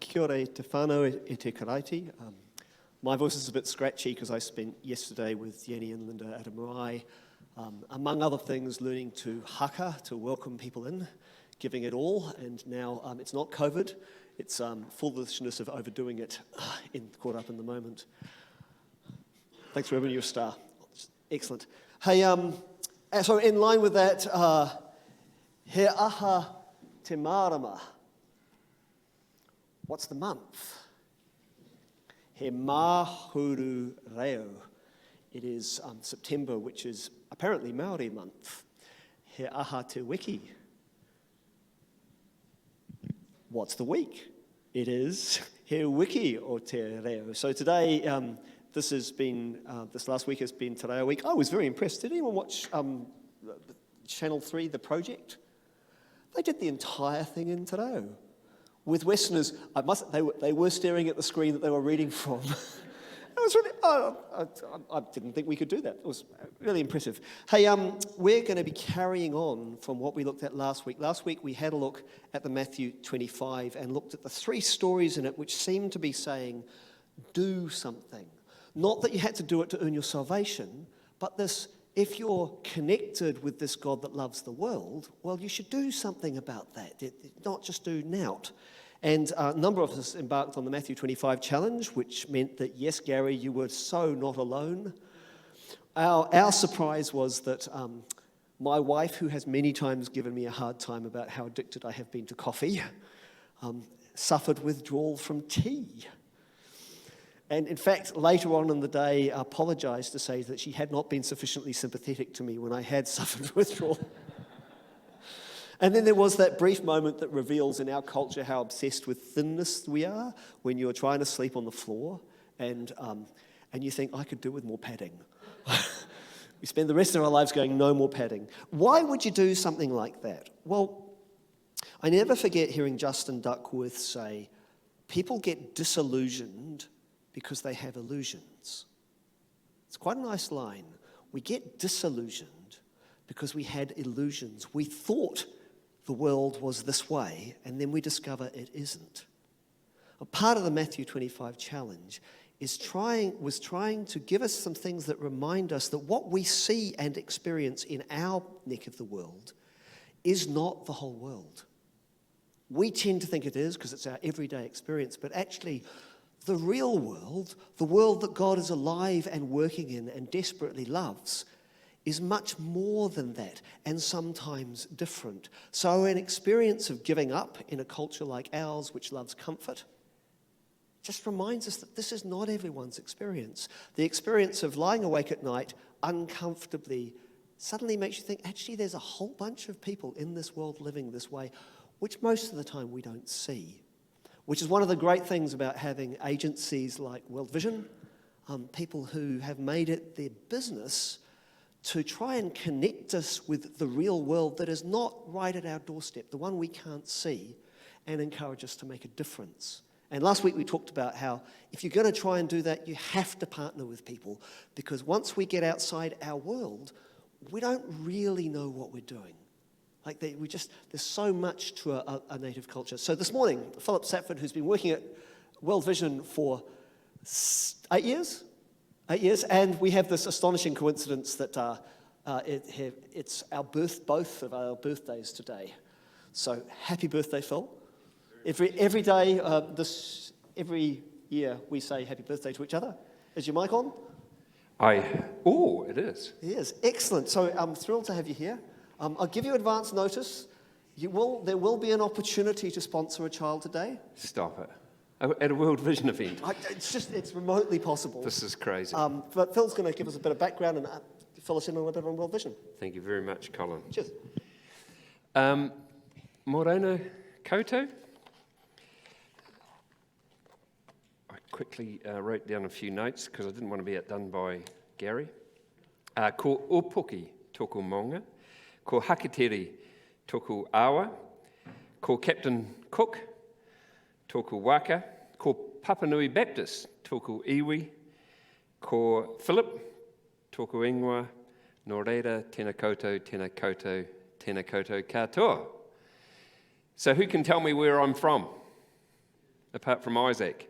Kia ora te whānau e te karaiti. My voice is a bit scratchy because I spent yesterday with Jenny and Linda at a marae, among other things, learning to haka, to welcome people in, giving it all, and now it's not COVID, it's foolishness of overdoing it, caught up in the moment. Thanks for having your star. Excellent. Hey, so in line with that, he aha te marama. What's the month? He mahuru reo. It is September, which is apparently Maori month. He aha te wiki. What's the week? It is he wiki o te reo. So today, this last week has been Te Reo Week. I was very impressed. Did anyone watch Channel 3, The Project? They did the entire thing in Te Reo. With Westerners, they were staring at the screen that they were reading from. It was really, I didn't think we could do that. It was really impressive. Hey, we're going to be carrying on from what we looked at last week. Last week we had a look at the Matthew 25 and looked at the three stories in it which seemed to be saying, do something. Not that you had to do it to earn your salvation, but this, if you're connected with this God that loves the world, well, you should do something about that, not just do nout. And a number of us embarked on the Matthew 25 challenge, which meant that, yes, Gary, you were so not alone. Our surprise was that my wife, who has many times given me a hard time about how addicted I have been to coffee, suffered withdrawal from tea. And in fact, later on in the day, apologized to say that she had not been sufficiently sympathetic to me when I had suffered withdrawal. And then there was that brief moment that reveals in our culture how obsessed with thinness we are when you're trying to sleep on the floor and you think, I could do with more padding. We spend the rest of our lives going, no more padding. Why would you do something like that? Well, I never forget hearing Justin Duckworth say, people get disillusioned because they have illusions. It's quite a nice line. We get disillusioned because we had illusions. We thought the world was this way, and then we discover it isn't. A part of the Matthew 25 challenge was trying to give us some things that remind us that what we see and experience in our neck of the world is not the whole world. We tend to think it is because it's our everyday experience, but actually the real world, the world that God is alive and working in and desperately loves, is much more than that and sometimes different. So an experience of giving up in a culture like ours, which loves comfort, just reminds us that this is not everyone's experience. The experience of lying awake at night uncomfortably suddenly makes you think, actually, there's a whole bunch of people in this world living this way, which most of the time we don't see. Which is one of the great things about having agencies like World Vision, people who have made it their business to try and connect us with the real world that is not right at our doorstep, the one we can't see, and encourage us to make a difference. And last week we talked about how if you're going to try and do that, you have to partner with people, because once we get outside our world, we don't really know what we're doing. There's so much to a native culture. So this morning, Philip Sapsford, who's been working at World Vision for 8 years, and we have this astonishing coincidence that it's both of our birthdays today. So happy birthday, Phil. Every day, every year, we say happy birthday to each other. Is your mic on? It is. It is. Excellent. So I'm thrilled to have you here. I'll give you advance notice. There will be an opportunity to sponsor a child today. Stop it. At a World Vision event. It's remotely possible. This is crazy. But Phil's going to give us a bit of background and fill us in on a bit on World Vision. Thank you very much, Colin. Cheers. Morena koutou. I quickly wrote down a few notes because I didn't want to be outdone by Gary. Ko opuki tōku maunga. Ko hakateri tōku awa. Ko Captain Cook tōku waka. Ko Papanui Baptist tōku iwi. Ko Philip tōku ingoa. Nō reira, tēnā koutou, tēnā koutou, tēnā koutou katoa. So who can tell me where I'm from? apart from Isaac?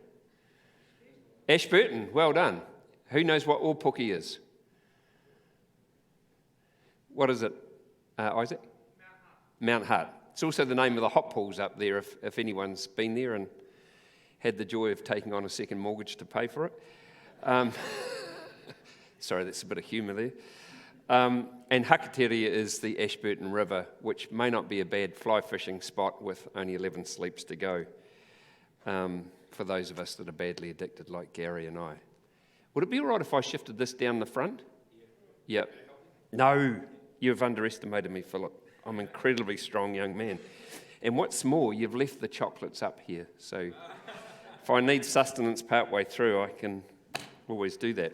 Ashburton, well done. Who knows what Ōpuki is? What is it, Isaac? Mount Hutt. It's also the name of the hot pools up there, if anyone's been there and had the joy of taking on a second mortgage to pay for it. Sorry, that's a bit of humour there. And Hakatere is the Ashburton River, which may not be a bad fly fishing spot with only 11 sleeps to go, for those of us that are badly addicted like Gary and I. Would it be all right if I shifted this down the front? Yep. No, you've underestimated me, Philip. I'm an incredibly strong young man. And what's more, you've left the chocolates up here. So if I need sustenance partway through, I can always do that.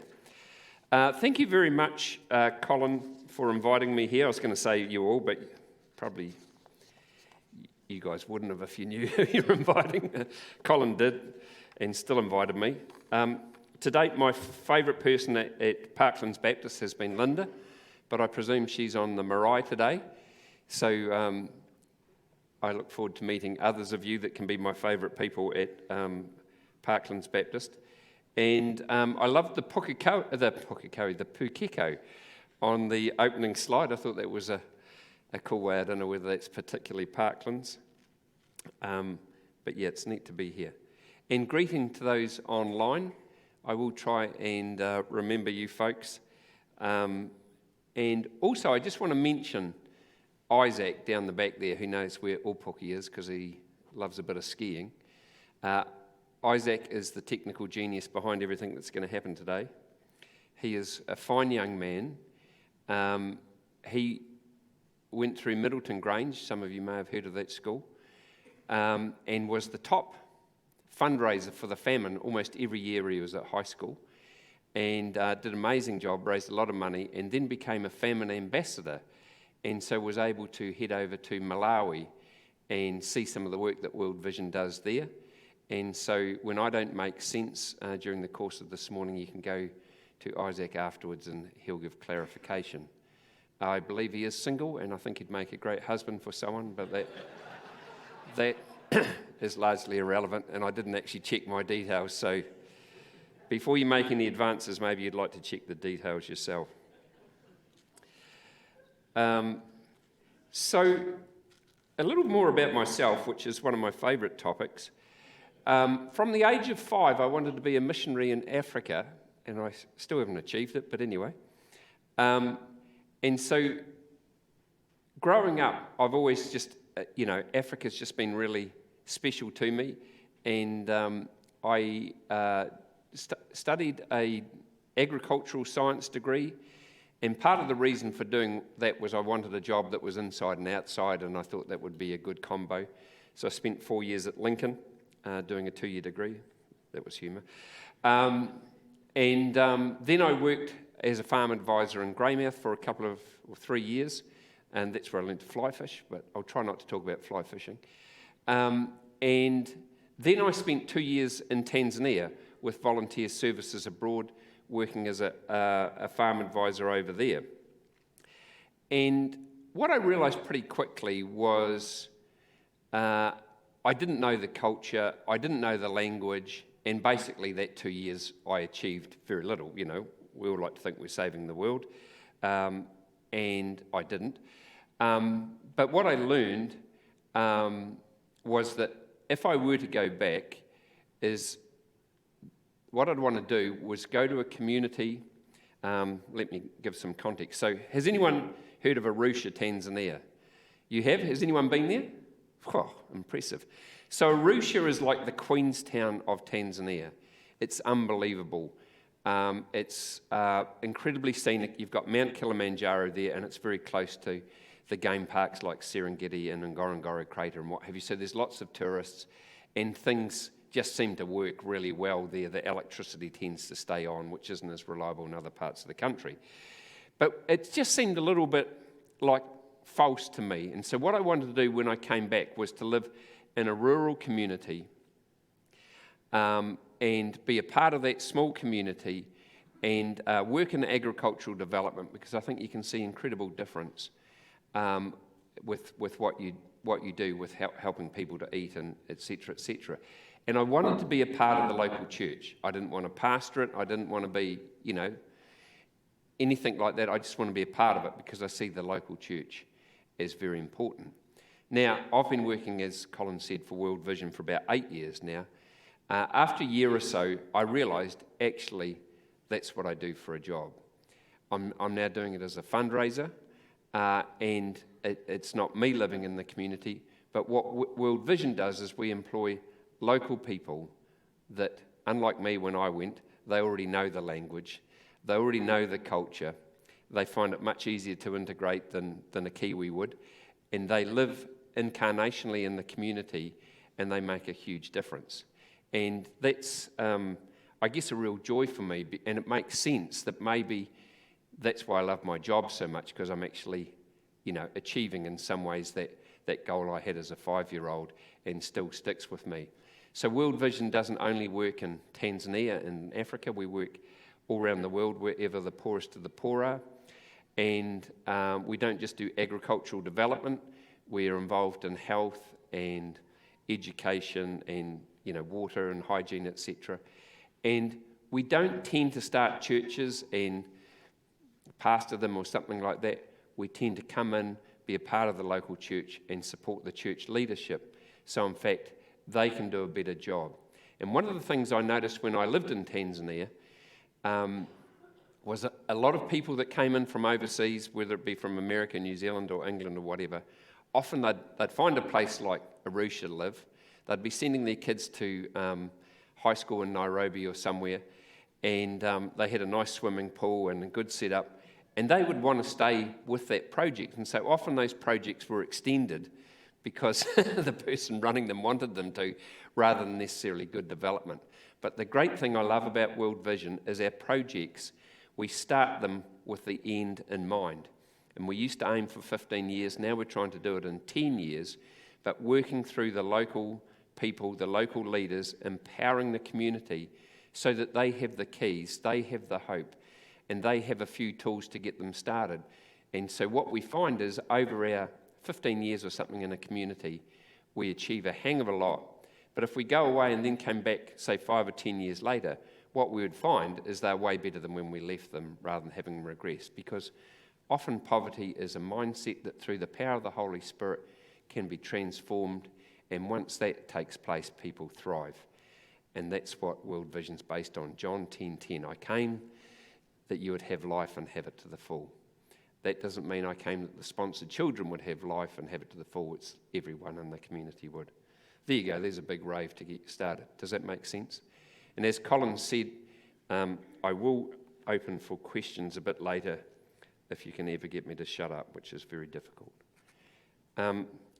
Thank you very much, Colin, for inviting me here. I was going to say you all, but probably you guys wouldn't have if you knew who you're inviting. Colin did, and still invited me. To date, my favourite person at Parklands Baptist has been Linda, but I presume she's on the marae today. So I look forward to meeting others of you that can be my favourite people at Parklands Baptist. And I loved the pukeko on the opening slide. I thought that was a cool way. I don't know whether that's particularly Parklands. But yeah, it's neat to be here. And greeting to those online. I will try and remember you folks. And also, I just want to mention Isaac down the back there, who knows where Ōpuki is because he loves a bit of skiing. Isaac is the technical genius behind everything that's going to happen today. He is a fine young man. He went through Middleton Grange, some of you may have heard of that school, and was the top fundraiser for the famine almost every year he was at high school, and did an amazing job, raised a lot of money, and then became a famine ambassador, and so was able to head over to Malawi and see some of the work that World Vision does there. And so when I don't make sense during the course of this morning, you can go to Isaac afterwards and he'll give clarification. I believe he is single, and I think he'd make a great husband for someone, but that is largely irrelevant, and I didn't actually check my details, so before you make any advances, maybe you'd like to check the details yourself. So a little more about myself, which is one of my favourite topics. From the age of 5, I wanted to be a missionary in Africa, and I still haven't achieved it, but anyway. And so growing up, I've always just, Africa's just been really special to me, and I studied an agricultural science degree, and part of the reason for doing that was I wanted a job that was inside and outside, and I thought that would be a good combo. So I spent 4 years at Lincoln doing a 2-year degree. That was humour. And then I worked as a farm advisor in Greymouth for a couple of 3 years, and that's where I learned to fly fish, but I'll try not to talk about fly fishing. And then I spent 2 years in Tanzania with volunteer services abroad, working as a farm advisor over there. And what I realised pretty quickly was I didn't know the culture, I didn't know the language, and basically that 2 years I achieved very little. We all like to think we're saving the world, and I didn't. But what I learned was that if I were to go back, is what I'd want to do was go to a community. Let me give some context. So has anyone heard of Arusha, Tanzania? You have? Has anyone been there? Oh, impressive. So Arusha is like the Queenstown of Tanzania. It's unbelievable. It's incredibly scenic. You've got Mount Kilimanjaro there, and it's very close to the game parks like Serengeti and Ngorongoro Crater and what have you. So there's lots of tourists, and things just seem to work really well there. The electricity tends to stay on, which isn't as reliable in other parts of the country. But it just seemed a little bit like false to me. And so what I wanted to do when I came back was to live in a rural community and be a part of that small community and work in agricultural development, because I think you can see incredible difference with what what you do with helping people to eat and et cetera, et cetera. And I wanted to be a part of the local church. I didn't want to pastor it. I didn't want to be, anything like that. I just want to be a part of it because I see the local church as very important. Now, I've been working, as Colin said, for World Vision for about 8 years now. After a year or so, I realised, actually, that's what I do for a job. I'm now doing it as a fundraiser, and it's not me living in the community, but what World Vision does is we employ local people that, unlike me when I went, they already know the language, they already know the culture, they find it much easier to integrate than a Kiwi would, and they live incarnationally in the community, and they make a huge difference. And that's, I guess, a real joy for me, and it makes sense that maybe that's why I love my job so much, because I'm actually, achieving in some ways that goal I had as a 5-year-old and still sticks with me. So World Vision doesn't only work in Tanzania and Africa, we work all around the world, wherever the poorest of the poor are. And we don't just do agricultural development, we're involved in health and education and water and hygiene, etc. And we don't tend to start churches and pastor them or something like that. We tend to come in, be a part of the local church and support the church leadership. So in fact, they can do a better job. And one of the things I noticed when I lived in Tanzania was a lot of people that came in from overseas, whether it be from America, New Zealand or England or whatever, often they'd find a place like Arusha to live. They'd be sending their kids to high school in Nairobi or somewhere, and they had a nice swimming pool and a good setup, and they would want to stay with that project. And so often those projects were extended because the person running them wanted them to, rather than necessarily good development. But the great thing I love about World Vision is our projects, we start them with the end in mind. And we used to aim for 15 years, now we're trying to do it in 10 years, but working through the local people, the local leaders, empowering the community so that they have the keys, they have the hope, and they have a few tools to get them started. And so what we find is over our 15 years or something in a community, we achieve a hang of a lot. But if we go away and then come back, say 5 or 10 years later, what we would find is they're way better than when we left them rather than having regressed, because often poverty is a mindset that through the power of the Holy Spirit can be transformed, and once that takes place, people thrive. And that's what World Vision's based on. John 10:10, I came that you would have life and have it to the full. That doesn't mean I came that the sponsored children would have life and have it to the full. It's everyone in the community would. There you go, there's a big rave to get you started. Does that make sense? And as Colin said, I will open for questions a bit later if you can ever get me to shut up, which is very difficult.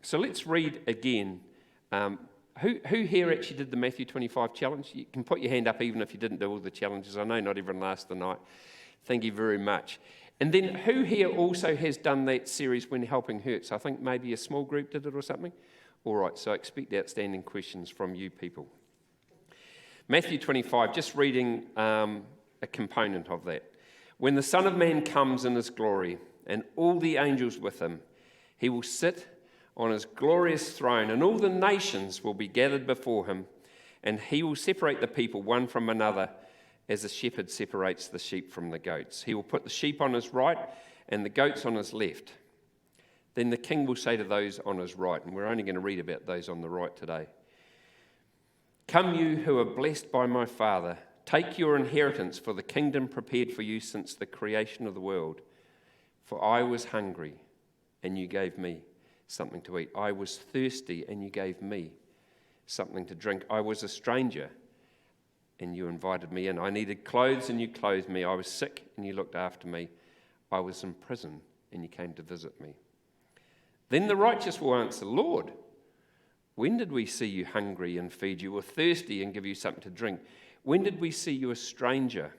So let's read again. Who here actually did the Matthew 25 challenge? You can put your hand up even if you didn't do all the challenges. I know not everyone lasted the night. Thank you very much. And then who here also has done that series When Helping Hurts? I think maybe a small group did it or something. All right, so I expect outstanding questions from you people. Matthew 25, just reading a component of that. When the Son of Man comes in his glory and all the angels with him, he will sit on his glorious throne, and all the nations will be gathered before him, and he will separate the people one from another as a shepherd separates the sheep from the goats. He will put the sheep on his right and the goats on his left. Then the king will say to those on his right, and we're only going to read about those on the right today, come you who are blessed by my Father, take your inheritance, for the kingdom prepared for you since the creation of the world. For I was hungry, and you gave me something to eat. I was thirsty, and you gave me something to drink. I was a stranger, and you invited me in. I needed clothes, and you clothed me. I was sick, and you looked after me. I was in prison, and you came to visit me. Then the righteous will answer, Lord, when did we see you hungry and feed you, or thirsty and give you something to drink? When did we see you a stranger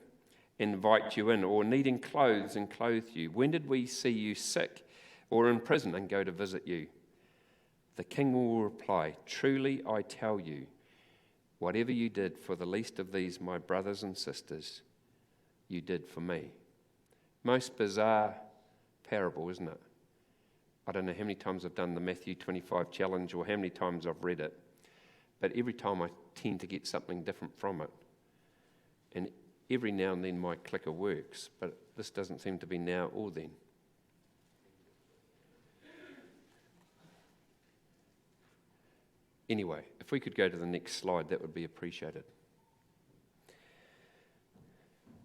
and invite you in, or needing clothes and clothe you? When did we see you sick or in prison and go to visit you? The king will reply, truly I tell you, whatever you did for the least of these, my brothers and sisters, you did for me. Most bizarre parable, isn't it? I don't know how many times I've done the Matthew 25 challenge or how many times I've read it, but every time I tend to get something different from it. And every now and then my clicker works, but this doesn't seem to be now or then. Anyway, if we could go to the next slide, that would be appreciated.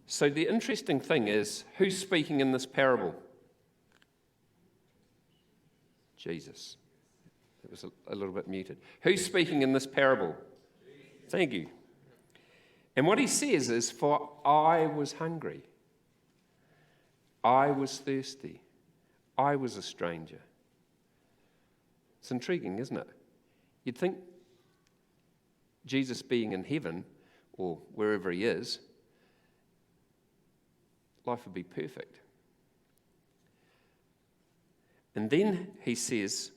So the interesting thing is, who's speaking in this parable? Jesus. It was a little bit muted. Who's speaking in this parable? Jesus. Thank you. And what he says is, for I was hungry, I was thirsty, I was a stranger. It's intriguing, isn't it? You'd think Jesus being in heaven, or wherever he is, life would be perfect. And then he says,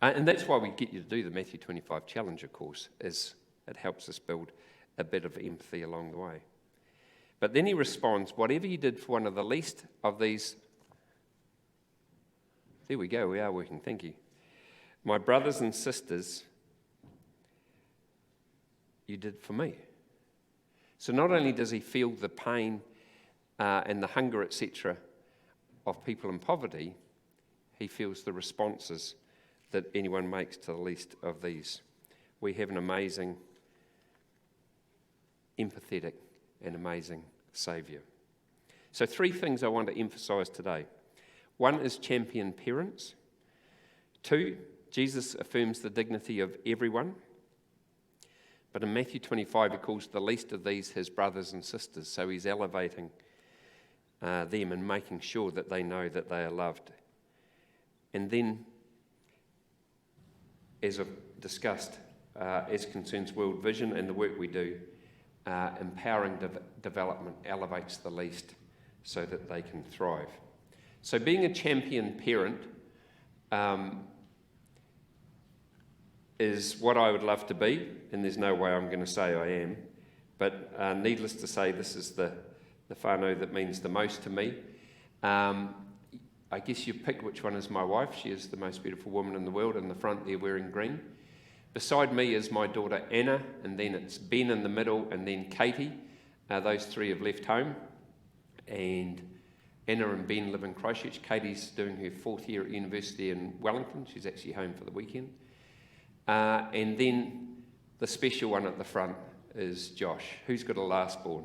and that's why we get you to do the Matthew 25 challenge, of course, is it helps us build a bit of empathy along the way. But then he responds, whatever you did for one of the least of these, there we go, we are working, thank you. My brothers and sisters, you did for me. So not only does he feel the pain and the hunger, etc., of people in poverty, he feels the responses that anyone makes to the least of these. We have an amazing, empathetic, and amazing Saviour. So 3 things I want to emphasise today. 1 is champion parents. 2, Jesus affirms the dignity of everyone. But in Matthew 25, he calls the least of these his brothers and sisters. So he's elevating them and making sure that they know that they are loved. And then, as I've discussed, as concerns World Vision and the work we do, empowering development elevates the least so that they can thrive. So being a champion parent is what I would love to be, and there's no way I'm going to say I am, but needless to say, this is the whānau that means the most to me. I guess you pick which one is my wife. She is the most beautiful woman in the world in the front there wearing green. Beside me is my daughter Anna, and then it's Ben in the middle, and then Katie. Those 3 have left home, and Anna and Ben live in Christchurch. Katie's doing her 4th year at university in Wellington. She's actually home for the weekend. And then the special one at the front is Josh. Who's got a last-born?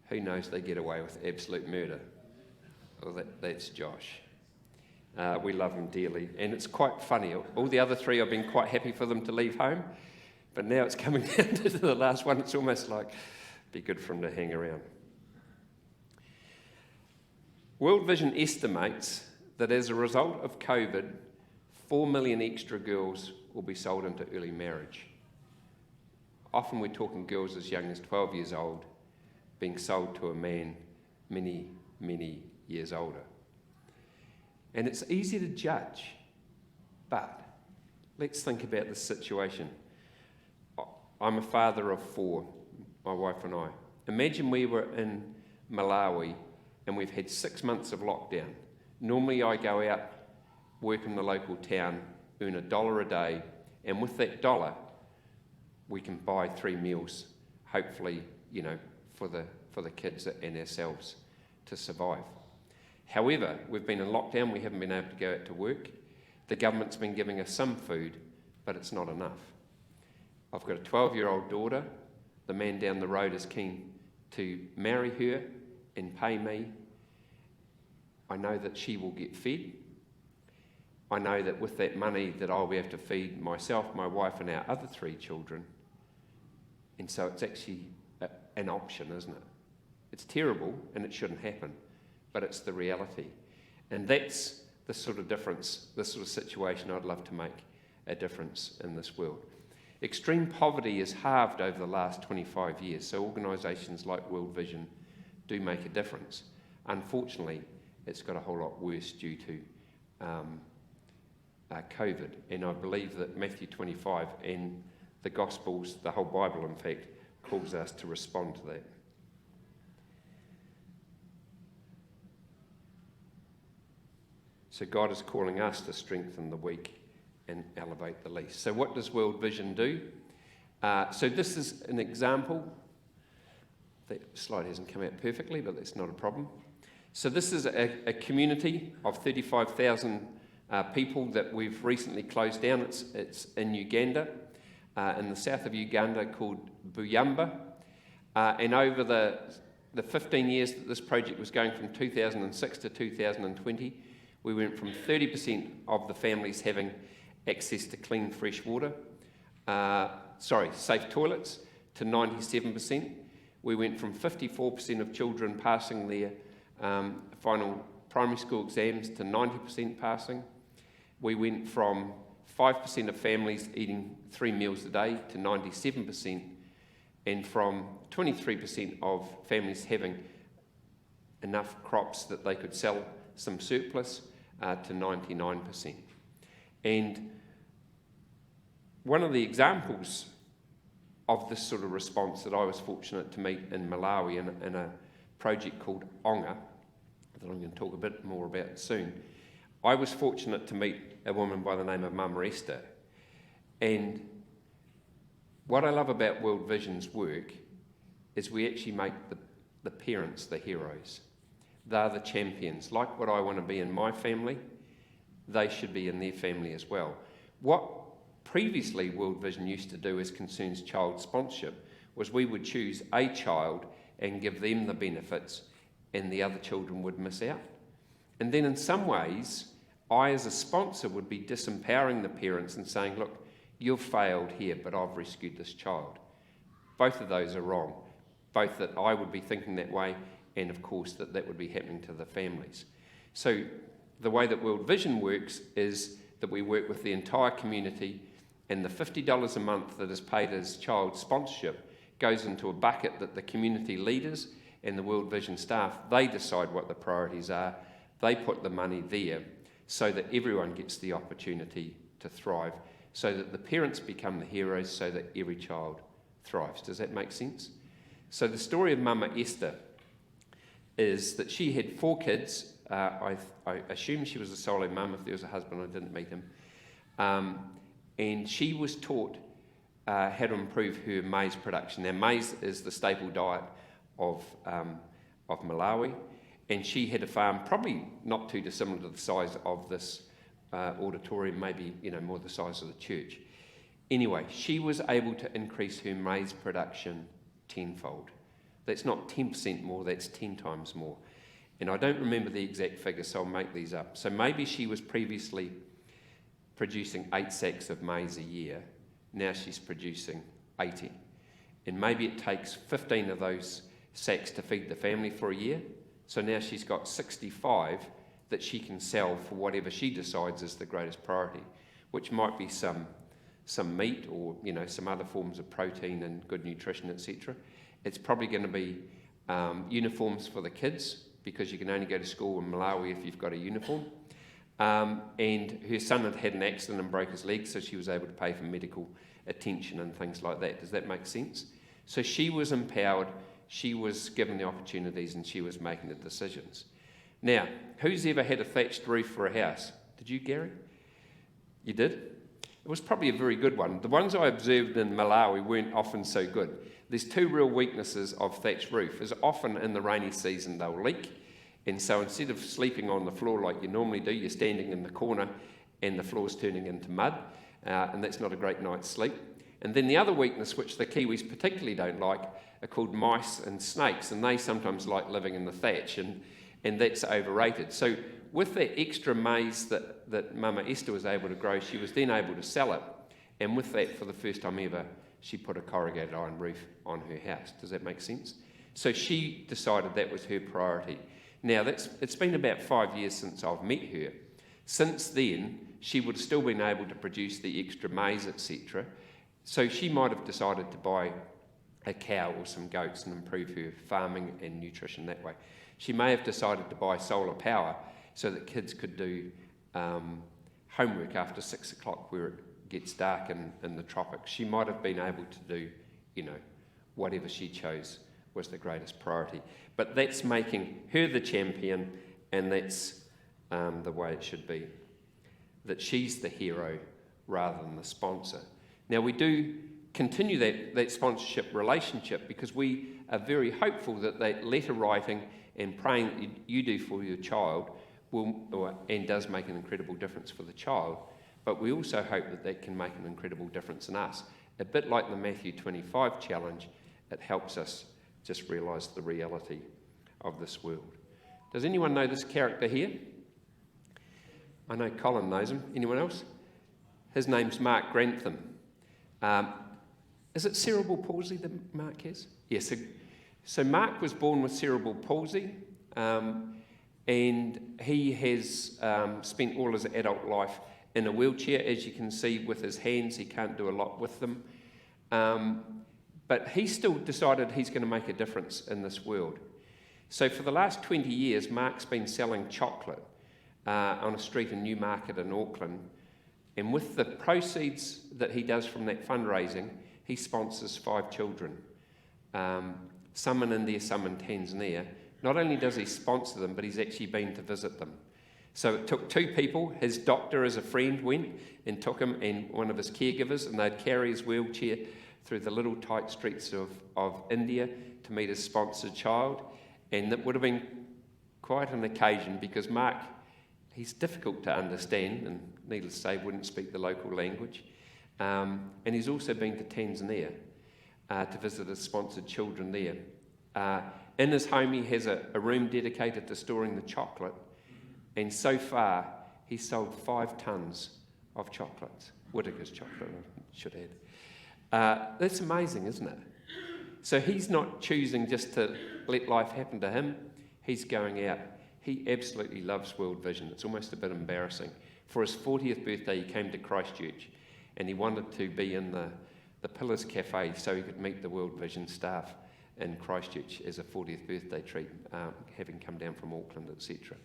Who knows they get away with absolute murder? Well, that's Josh. We love him dearly. And it's quite funny. All the other 3, I've been quite happy for them to leave home. But now it's coming down to the last one. It's almost like it'd be good for him to hang around. World Vision estimates that as a result of COVID, 4 million extra girls will be sold into early marriage. Often we're talking girls as young as 12 years old being sold to a man many, many years older. And it's easy to judge, but let's think about this situation. I'm a father of 4, my wife and I. Imagine we were in Malawi and we've had 6 months of lockdown. Normally I go out, work in the local town, earn $1 a day, and with that $1, we can buy 3 meals, hopefully, for the kids and ourselves to survive. However, we've been in lockdown, we haven't been able to go out to work. The government's been giving us some food, but it's not enough. I've got a 12-year-old daughter. The man down the road is keen to marry her and pay me. I know that she will get fed. I know that with that money that I'll be able to feed myself, my wife, and our other 3 children. And so it's actually an option, isn't it? It's terrible and it shouldn't happen, but it's the reality. And that's the sort of difference, the sort of situation I'd love to make a difference in this world. Extreme poverty is halved over the last 25 years, so organisations like World Vision do make a difference. Unfortunately, it's got a whole lot worse due to COVID, and I believe that Matthew 25 and the Gospels, the whole Bible in fact, calls us to respond to that. So God is calling us to strengthen the weak and elevate the least. So what does World Vision do? So this is an example. That slide hasn't come out perfectly, but that's not a problem. So this is a community of 35,000 people that we've recently closed down. It's in Uganda, in the south of Uganda, called Buyamba. And over the 15 years that this project was going, from 2006 to 2020, we went from 30% of the families having access to clean, fresh water, safe toilets, to 97%. We went from 54% of children passing their final primary school exams to 90% passing. We went from 5% of families eating 3 meals a day to 97%, and from 23% of families having enough crops that they could sell some surplus to 99%. And one of the examples of this sort of response that I was fortunate to meet in Malawi in a project called Onga, that I'm going to talk a bit more about soon, I was fortunate to meet a woman by the name of Mama Esther. And what I love about World Vision's work is we actually make the parents the heroes. They're the champions. Like what I want to be in my family, they should be in their family as well. What previously World Vision used to do as concerns child sponsorship was we would choose a child and give them the benefits, and the other children would miss out. And then in some ways, I as a sponsor would be disempowering the parents and saying, look, you've failed here, but I've rescued this child. Both of those are wrong. Both that I would be thinking that way, and of course that would be happening to the families. So the way that World Vision works is that we work with the entire community, and the $50 a month that is paid as child sponsorship goes into a bucket that the community leaders and the World Vision staff, they decide what the priorities are. They put the money there so that everyone gets the opportunity to thrive, so that the parents become the heroes, so that every child thrives. Does that make sense? So the story of Mama Esther is that she had 4 kids. I assume she was a solo mum. If there was a husband, I didn't meet him. And she was taught how to improve her maize production. Now, maize is the staple diet of Malawi, and she had a farm probably not too dissimilar to the size of this auditorium, maybe more the size of the church. Anyway, she was able to increase her maize production tenfold. That's not 10% more, that's 10 times more. And I don't remember the exact figure, so I'll make these up. So maybe she was previously producing 8 sacks of maize a year. Now she's producing 80. And maybe it takes 15 of those sacks to feed the family for a year. So now she's got 65 that she can sell for whatever she decides is the greatest priority, which might be some meat or some other forms of protein and good nutrition, etc. It's probably going to be uniforms for the kids, because you can only go to school in Malawi if you've got a uniform. And her son had an accident and broke his leg, so she was able to pay for medical attention and things like that. Does that make sense? So she was empowered, she was given the opportunities, and she was making the decisions. Now, who's ever had a thatched roof for a house? Did you, Gary? You did? It was probably a very good one. The ones I observed in Malawi weren't often so good. There's 2 real weaknesses of thatched roof. Is often in the rainy season they'll leak, and so instead of sleeping on the floor like you normally do, you're standing in the corner and the floor's turning into mud, and that's not a great night's sleep. And then the other weakness, which the Kiwis particularly don't like, are called mice and snakes, and they sometimes like living in the thatch, and that's overrated. So with that extra maize that Mama Esther was able to grow, she was then able to sell it, and with that, for the first time ever, she put a corrugated iron roof on her house. Does that make sense? So she decided that was her priority. Now, it's been about 5 years since I've met her. Since then, she would have still been able to produce the extra maize, etc. So she might have decided to buy a cow or some goats and improve her farming and nutrition that way. She may have decided to buy solar power so that kids could do homework after 6 o'clock where it gets dark in the tropics. She might have been able to do, whatever she chose was the greatest priority. But that's making her the champion, and that's the way it should be. That she's the hero rather than the sponsor. Now, we do continue that sponsorship relationship because we are very hopeful that letter writing and praying that you do for your child and does make an incredible difference for the child, but we also hope that can make an incredible difference in us. A bit like the Matthew 25 challenge, it helps us just realise the reality of this world. Does anyone know this character here? I know Colin knows him. Anyone else? His name's Mark Grantham. Is it cerebral palsy that Mark has? Yes. So Mark was born with cerebral palsy, and he has spent all his adult life in a wheelchair. As you can see with his hands, he can't do a lot with them. But he still decided he's going to make a difference in this world. So for the last 20 years, Mark's been selling chocolate on a street in Newmarket in Auckland. And with the proceeds that he does from that fundraising, he sponsors 5 children. Some in India, some in Tanzania. Not only does he sponsor them, but he's actually been to visit them. So it took 2 people. His doctor as a friend went and took him, and one of his caregivers, and they'd carry his wheelchair through the little tight streets of India to meet his sponsored child. And it would have been quite an occasion because Mark, he's difficult to understand, and needless to say, wouldn't speak the local language. And he's also been to Tanzania to visit his sponsored children there. In his home, he has a room dedicated to storing the chocolate. And so far, he's sold 5 tonnes of chocolates. Whittaker's chocolate, I should add. That's amazing, isn't it? So he's not choosing just to let life happen to him. He's going out. He absolutely loves World Vision. It's almost a bit embarrassing. For his 40th birthday, he came to Christchurch, and he wanted to be in the Pillars Cafe so he could meet the World Vision staff in Christchurch as a 40th birthday treat, having come down from Auckland, etc.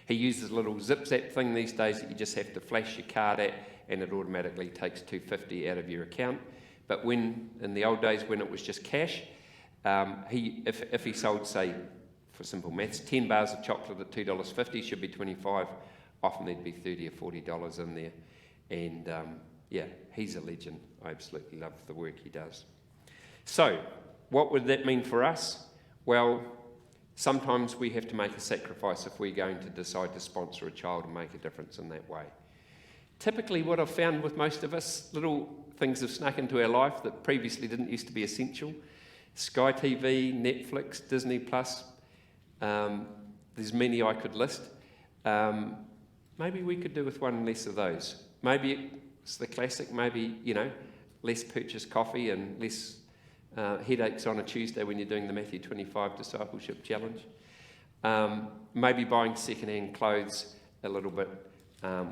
He uses a little zip-zap thing these days that you just have to flash your card at, and it automatically takes $2.50 out of your account. But in the old days when it was just cash, if he sold, say, for simple maths, 10 bars of chocolate at $2.50 should be $25. Often there'd be $30 or $40 in there. And he's a legend. I absolutely love the work he does. So, what would that mean for us? Well, sometimes we have to make a sacrifice if we're going to decide to sponsor a child and make a difference in that way. Typically, what I've found with most of us, little things have snuck into our life that previously didn't used to be essential. Sky TV, Netflix, Disney+, there's many I could list. Maybe we could do with one less of those. Maybe it's the classic, maybe, less purchased coffee and less headaches on a Tuesday when you're doing the Matthew 25 discipleship challenge. Maybe buying second-hand clothes a little bit,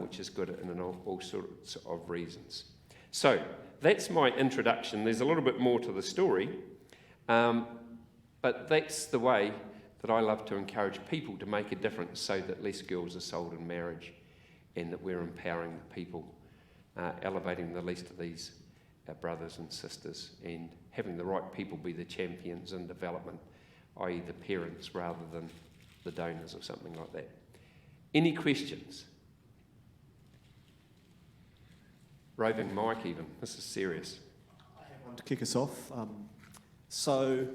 which is good in all sorts of reasons. So that's my introduction. There's a little bit more to the story, but that's the way that I love to encourage people to make a difference so that less girls are sold in marriage and that we're empowering the people, elevating the least of these brothers and sisters, and having the right people be the champions in development, i.e. the parents rather than the donors or something like that. Any questions? Roving Mike even. This is serious. I have one to kick us off. So,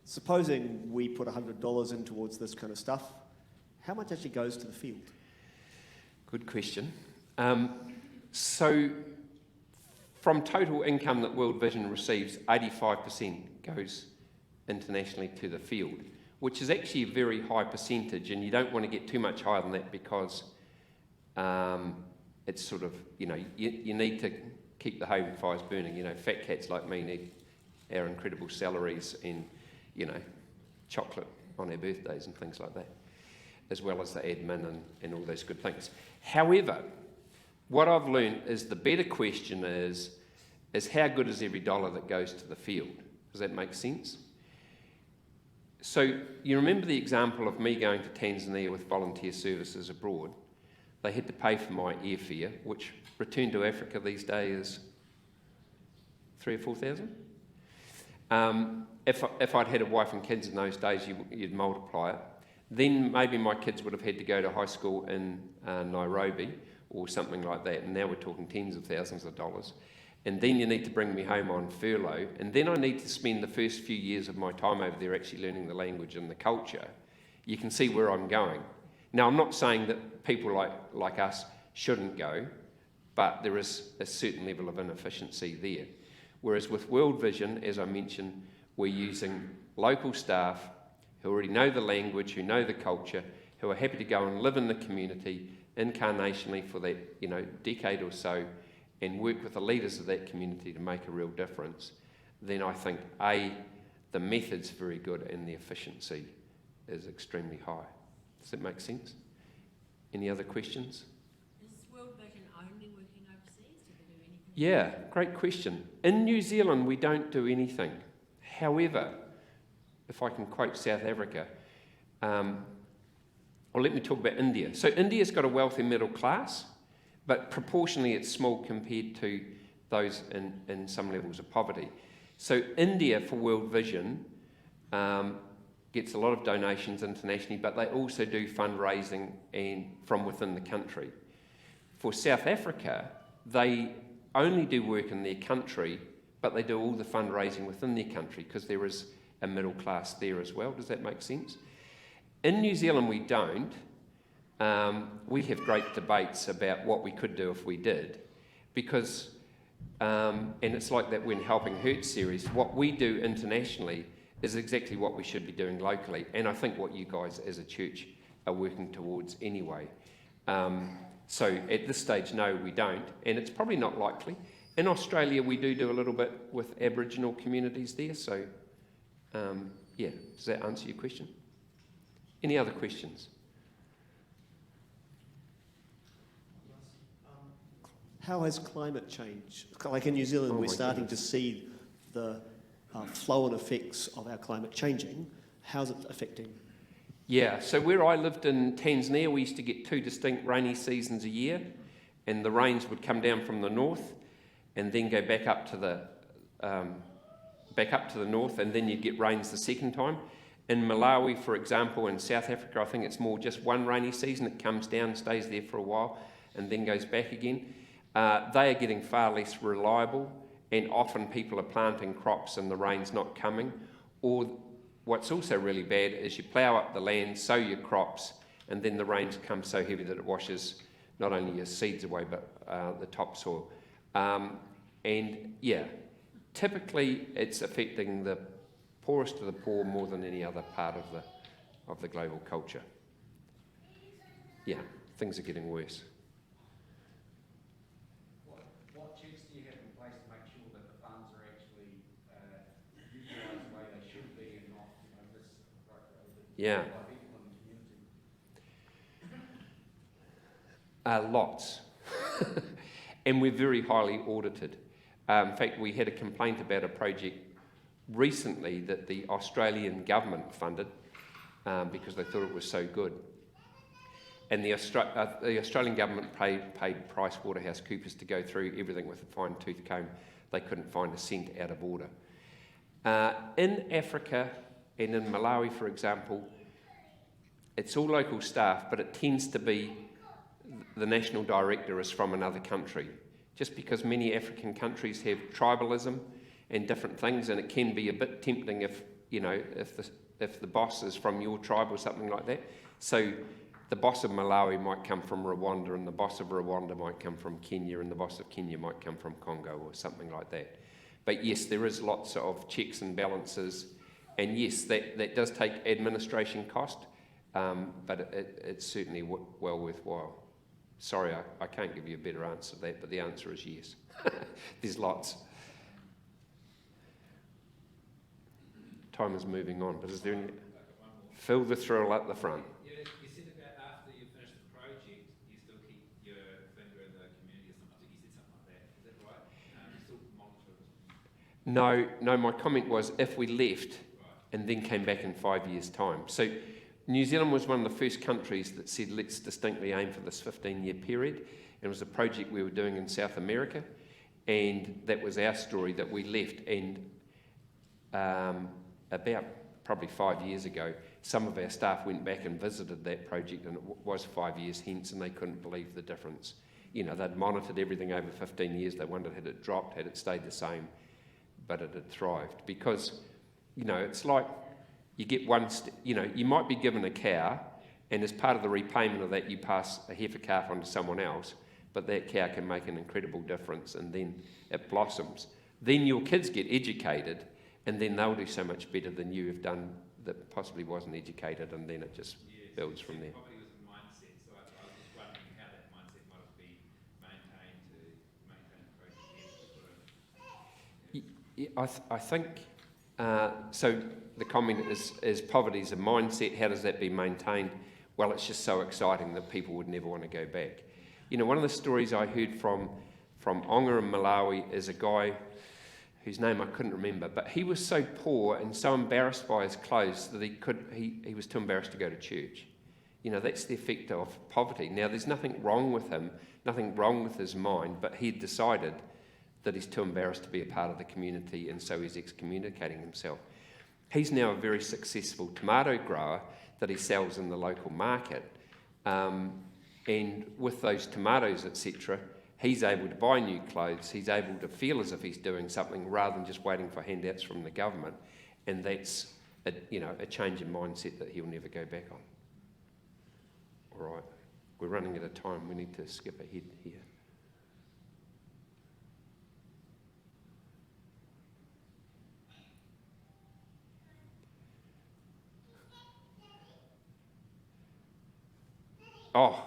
supposing we put $100 in towards this kind of stuff, how much actually goes to the field? Good question. So, from total income that World Vision receives, 85% goes internationally to the field, which is actually a very high percentage, and you don't want to get too much higher than that because it's sort of, you need to keep the home fires burning. Fat cats like me need our incredible salaries and, chocolate on our birthdays and things like that, as well as the admin and all those good things. However, what I've learned is the better question is how good is every dollar that goes to the field? Does that make sense? So you remember the example of me going to Tanzania with volunteer services abroad. They had to pay for my airfare, which return to Africa these days is 3,000 or 4,000. If I'd had a wife and kids in those days, you'd multiply it. Then maybe my kids would have had to go to high school in Nairobi or something like that, and now we're talking tens of thousands of dollars. And then you need to bring me home on furlough, and then I need to spend the first few years of my time over there actually learning the language and the culture. You can see where I'm going. Now, I'm not saying that people like us shouldn't go, but there is a certain level of inefficiency there. Whereas with World Vision, as I mentioned, we're using local staff who already know the language, who know the culture, who are happy to go and live in the community incarnationally for that decade or so, and work with the leaders of that community to make a real difference. Then I think the method's very good and the efficiency is extremely high. Does that make sense? Any other questions? Is World Vision only working overseas? Do they do anything? Yeah, great question. In New Zealand, we don't do anything. However, if I can quote South Africa, or let me talk about India. So India's got a wealthy middle class, but proportionally it's small compared to those in some levels of poverty. So India, for World Vision, gets a lot of donations internationally, but they also do fundraising from within the country. For South Africa, they only do work in their country, but they do all the fundraising within their country because there is a middle class there as well. Does that make sense? In New Zealand, we don't. We have great debates about what we could do if we did, because, and it's like that when Helping Hurt series, what we do internationally is exactly what we should be doing locally, and I think what you guys as a church are working towards anyway. So at this stage, no, we don't, and it's probably not likely. In Australia, we do a little bit with Aboriginal communities there, so yeah, does that answer your question? Any other questions? How has climate change, like in New Zealand, we're starting to see the flow and effects of our climate changing. How's it affecting? Yeah, so where I lived in Tanzania, we used to get 2 distinct rainy seasons a year, and the rains would come down from the north and then go back up to the north, and then you'd get rains the second time. In Malawi, for example, in South Africa, I think it's more just one rainy season. It comes down, stays there for a while, and then goes back again. They are getting far less reliable, and often people are planting crops and the rain's not coming. Or what's also really bad is you plough up the land, sow your crops, and then the rains come so heavy that it washes not only your seeds away, but the topsoil. And yeah, typically it's affecting the poorest of the poor more than any other part of the global culture. Yeah, things are getting worse. What checks do you have in place to make sure that the funds are actually utilised the way they should be and not misappropriated Yeah. by people in the community? Lots. And we're very highly audited. In fact, we had a complaint about a project recently that the Australian government funded because they thought it was so good. And the Australian government paid PricewaterhouseCoopers to go through everything with a fine-tooth comb. They couldn't find a cent out of order. In Africa and in Malawi, for example, it's all local staff, but it tends to be the national director is from another country, just because many African countries have tribalism and different things, and it can be a bit tempting if the boss is from your tribe or something like that. So the boss of Malawi might come from Rwanda, and the boss of Rwanda might come from Kenya, and the boss of Kenya might come from Congo or something like that. But yes, there is lots of checks and balances, and yes, that does take administration cost, but it's certainly well worthwhile. Sorry, I can't give you a better answer to that, but the answer is yes. There's lots. Time is moving on, but is there any... Fill the thrill at the front. You said about after you finish the project, you still keep your finger in the community or something. You said something like that. Is that right? You still monitor it? No, my comment was if we left and then came back in 5 years' time. So New Zealand was one of the first countries that said, let's distinctly aim for this 15-year period. It was a project we were doing in South America, and that was our story that we left. And about probably 5 years ago, some of our staff went back and visited that project, and it was 5 years hence, and they couldn't believe the difference. You know, they'd monitored everything over 15 years. They wondered, had it dropped, had it stayed the same, but it had thrived. Because, you know, it's like you get you might be given a cow, and as part of the repayment of that, you pass a heifer calf on to someone else, but that cow can make an incredible difference, and then it blossoms. Then your kids get educated, and then they'll do so much better than you have done that possibly wasn't educated, and then it just builds from there. Poverty was a mindset, so I was just wondering how that mindset might have been maintained to maintain the project. I think, so the comment is poverty is a mindset. How does that be maintained? Well, it's just so exciting that people would never want to go back. You know, one of the stories I heard from Onga in Malawi is a guy whose name I couldn't remember, but he was so poor and so embarrassed by his clothes that he was too embarrassed to go to church. You know, that's the effect of poverty. Now, there's nothing wrong with him, nothing wrong with his mind, but he decided that he's too embarrassed to be a part of the community, and so he's excommunicating himself. He's now a very successful tomato grower that he sells in the local market. And with those tomatoes, etc., he's able to buy new clothes. He's able to feel as if he's doing something rather than just waiting for handouts from the government. And that's a change in mindset that he'll never go back on. All right, we're running out of time. We need to skip ahead here. Oh,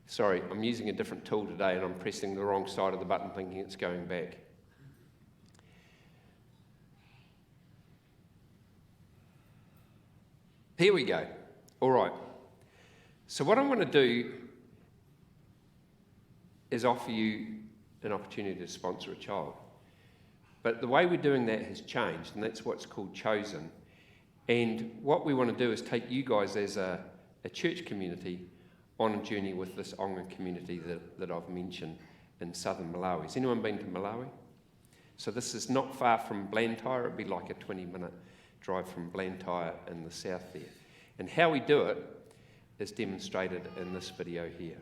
sorry, I'm using a different tool today and I'm pressing the wrong side of the button thinking it's going back. Here we go. All right. So what I'm going to do is offer you an opportunity to sponsor a child. But the way we're doing that has changed, and that's what's called Chosen. And what we want to do is take you guys as a church community on a journey with this Onga community that I've mentioned in southern Malawi. Has anyone been to Malawi? So this is not far from Blantyre. It'd be like a 20-minute drive from Blantyre in the south there. And how we do it is demonstrated in this video here.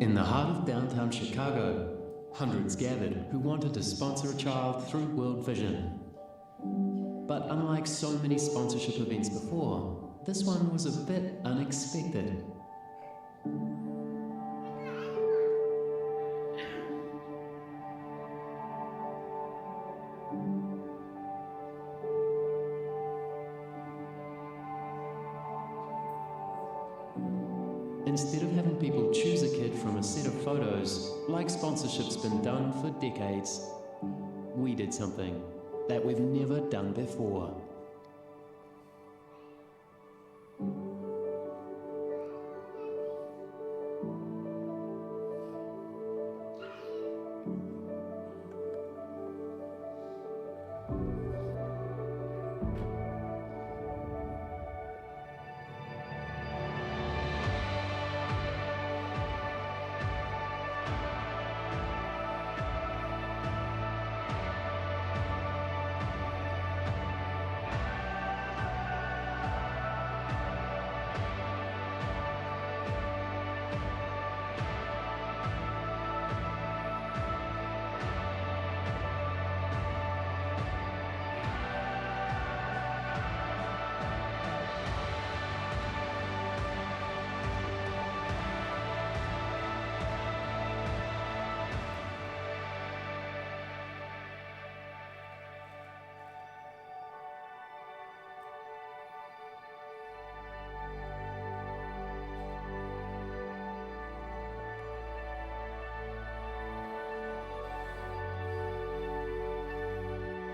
In the heart of downtown Chicago, hundreds gathered who wanted to sponsor a child through World Vision. But unlike so many sponsorship events before, this one was a bit unexpected. Instead of having people choose a kid from a set of photos, like sponsorship's been done for decades, we did something that we've never done before.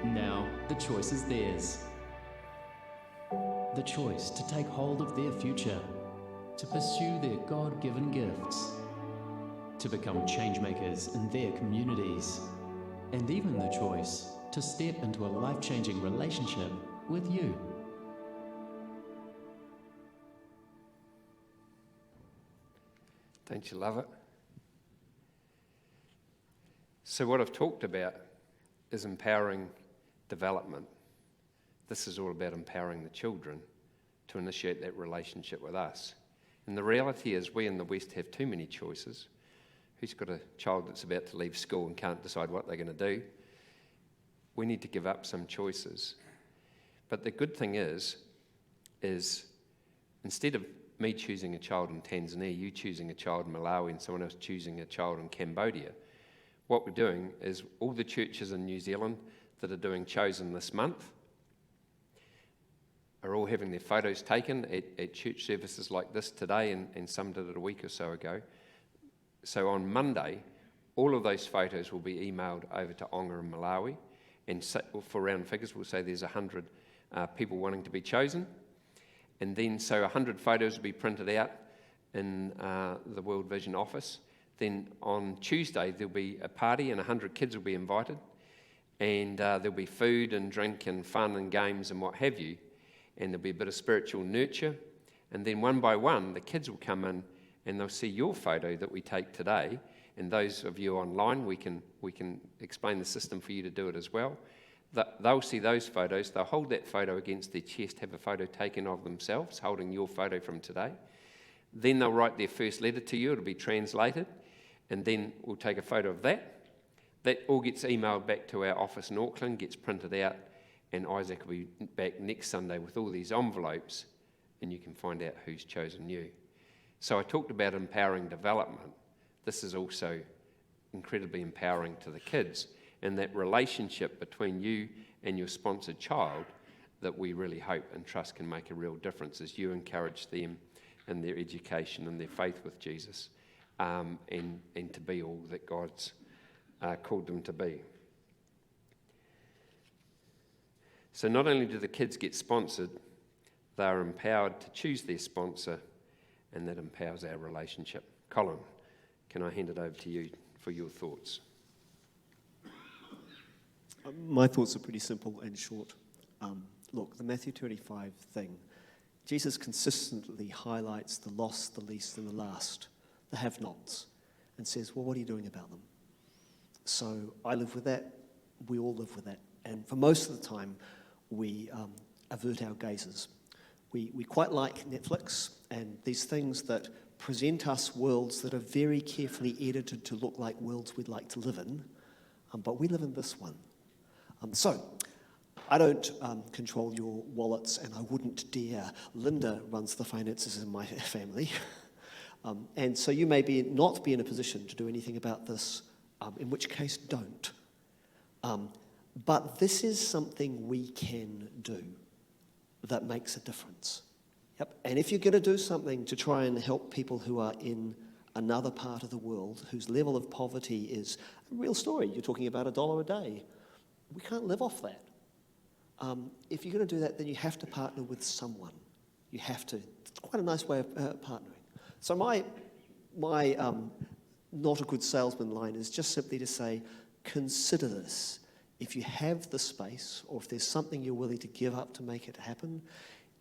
Now, the choice is theirs. The choice to take hold of their future, to pursue their God-given gifts, to become changemakers in their communities, and even the choice to step into a life-changing relationship with you. Don't you love it? So what I've talked about is empowering development. This is all about empowering the children to initiate that relationship with us. And the reality is we in the West have too many choices. Who's got a child that's about to leave school and can't decide what they're going to do? We need to give up some choices. But the good thing is instead of me choosing a child in Tanzania, you choosing a child in Malawi and someone else choosing a child in Cambodia, what we're doing is all the churches in New Zealand that are doing Chosen this month are all having their photos taken at church services like this today, and some did it a week or so ago. So on Monday, all of those photos will be emailed over to Onga in Malawi, and for round figures, we'll say there's 100 people wanting to be chosen. And then, so 100 photos will be printed out in the World Vision office. Then on Tuesday, there'll be a party and 100 kids will be invited. And there'll be food and drink and fun and games and what have you. And there'll be a bit of spiritual nurture. And then one by one, the kids will come in and they'll see your photo that we take today. And those of you online, we can explain the system for you to do it as well. They'll see those photos, they'll hold that photo against their chest, have a photo taken of themselves, holding your photo from today. Then they'll write their first letter to you, it'll be translated, and then we'll take a photo of that. That all gets emailed back to our office in Auckland, gets printed out, and Isaac will be back next Sunday with all these envelopes, and you can find out who's chosen you. So I talked about empowering development. This is also incredibly empowering to the kids, and that relationship between you and your sponsored child that we really hope and trust can make a real difference as you encourage them in their education and their faith with Jesus, and to be all that God's called them to be. So not only do the kids get sponsored, they are empowered to choose their sponsor, and that empowers our relationship. Colin, can I hand it over to you for your thoughts? My thoughts are pretty simple and short. Look, the Matthew 25 thing, Jesus consistently highlights the lost, the least, and the last, the have-nots, and says, well, what are you doing about them? So I live with that. We all live with that. And for most of the time, we avert our gazes. We quite like Netflix and these things that present us worlds that are very carefully edited to look like worlds we'd like to live in, but we live in this one. So, I don't control your wallets, and I wouldn't dare. Linda runs the finances in my family. And so you may not be in a position to do anything about this, in which case don't. But this is something we can do that makes a difference. Yep. And if you're going to do something to try and help people who are in another part of the world whose level of poverty is a real story, you're talking about $1 a day. We can't live off that. If you're going to do that, then you have to partner with someone. You have to. It's quite a nice way of partnering. So my not a good salesman line is just simply to say, consider this. If you have the space, or if there's something you're willing to give up to make it happen,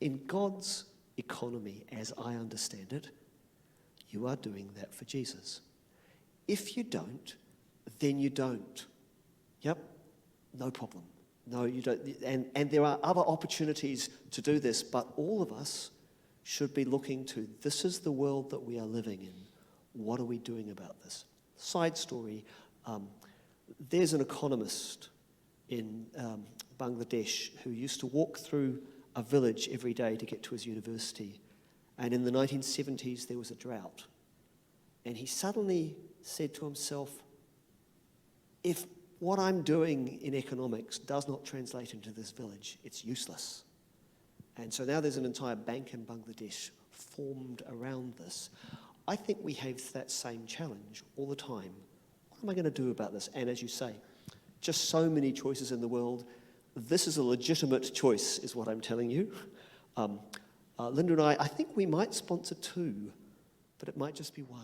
in God's economy, as I understand it, you are doing that for Jesus. If you don't, then you don't. Yep. No problem. No, you don't. And there are other opportunities to do this, but all of us should be looking to, this is the world that we are living in. What are we doing about this? Side story, there's an economist in Bangladesh who used to walk through a village every day to get to his university. And in the 1970s, there was a drought. And he suddenly said to himself, if what I'm doing in economics does not translate into this village, it's useless. And so now there's an entire bank in Bangladesh formed around this. I think we have that same challenge all the time. What am I going to do about this? And as you say, just so many choices in the world. This is a legitimate choice, is what I'm telling you. Linda and I think we might sponsor 2, but it might just be 1.